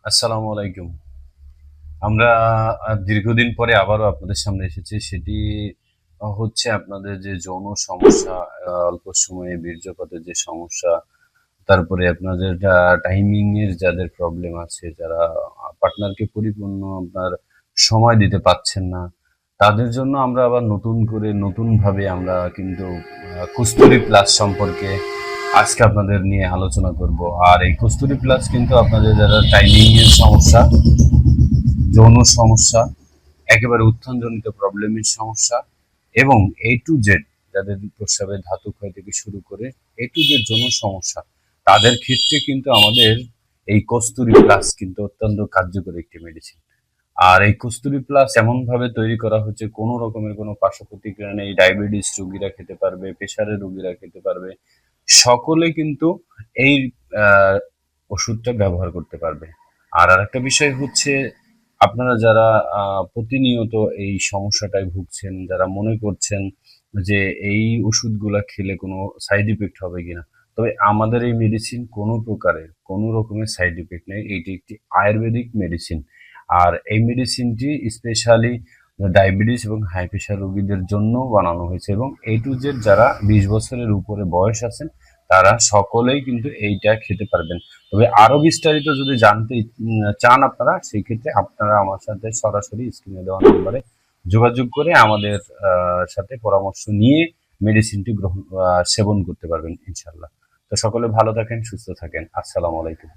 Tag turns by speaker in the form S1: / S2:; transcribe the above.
S1: আসসালামু আলাইকুম। আমরা দীর্ঘদিন পরে আবারও আপনাদের সামনে এসেছি। সেটি হচ্ছে আপনাদের যে যৌন সমস্যা, অল্প সময়ে বীর্যপাতের যে সমস্যা, তারপরে আপনাদের টাইমিং এর যাদের প্রবলেম আছে, যারা পার্টনারকে পরিপূর্ণ আপনার সময় দিতে পারছেন না, তাদের জন্য আমরা আবার নতুন করে নতুনভাবে আমরা কিন্তু কস্তুরী প্লাস সম্পর্কে আজকে আপনাদের নিয়ে আলোচনা করব। আর এই কস্তুরী প্লাস কিন্তু আপনাদের যারা টাইমিং এর সমস্যা, যৌন সমস্যা, একেবারে উত্থানজনিত প্রবলেমের সমস্যা এবং এ টু জেড, যাদের প্রস্রাবের ধাতু ক্ষয় থেকে শুরু করে এ টু জেড যৌন সমস্যা, তাদের ক্ষেত্রে কিন্তু আমাদের এই কস্তুরী প্লাস কিন্তু অত্যন্ত কার্যকরী একটি মেডিসিন। আর এই কস্তুরী প্লাস এমন ভাবে তৈরি করা হচ্ছে, কোনো রকমের কোনো পার্শ্ব প্রতিক্রিয়া নেই। ডায়াবেটিস রোগীরা খেতে পারবে, প্রেশারের রোগীরা খেতে পারবে, সকলে কিন্তু এই আহ, ওষুধটা ব্যবহার করতে পারবে। আর আরেকটা বিষয় হচ্ছে, আপনারা যারা প্রতিনিয়ত এই সমস্যাটায় ভুগছেন, যারা মনে করছেন যে এই ওষুধগুলা খেলে কোনো সাইড ইফেক্ট হবে কিনা, তবে আমাদের এই মেডিসিন কোনো প্রকারের কোনো রকমের সাইড ইফেক্ট নেই। এটি একটি আয়ুর্বেদিক মেডিসিন। আর এই মেডিসিনটি স্পেশালি ডায়াবেটিস এবং হাই প্রেশার রোগীদের জন্য বানানো হয়েছে, এবং এ টু জেড যারা 20 বছরের উপরে বয়স আছেন তারা সকলেই কিন্তু এইটা খেতে পারবেন। তবে আরো বিস্তারিত যদি জানতে চান আপনারা, সেই ক্ষেত্রে আপনারা আমার সাথে সরাসরি স্ক্রিনে দেওয়া নম্বরে যোগাযোগ করে আমাদের সাথে পরামর্শ নিয়ে মেডিসিনটি সেবন করতে পারবেন ইনশাল্লাহ। তো সকলে ভালো থাকেন, সুস্থ থাকেন। আসসালামু আলাইকুম।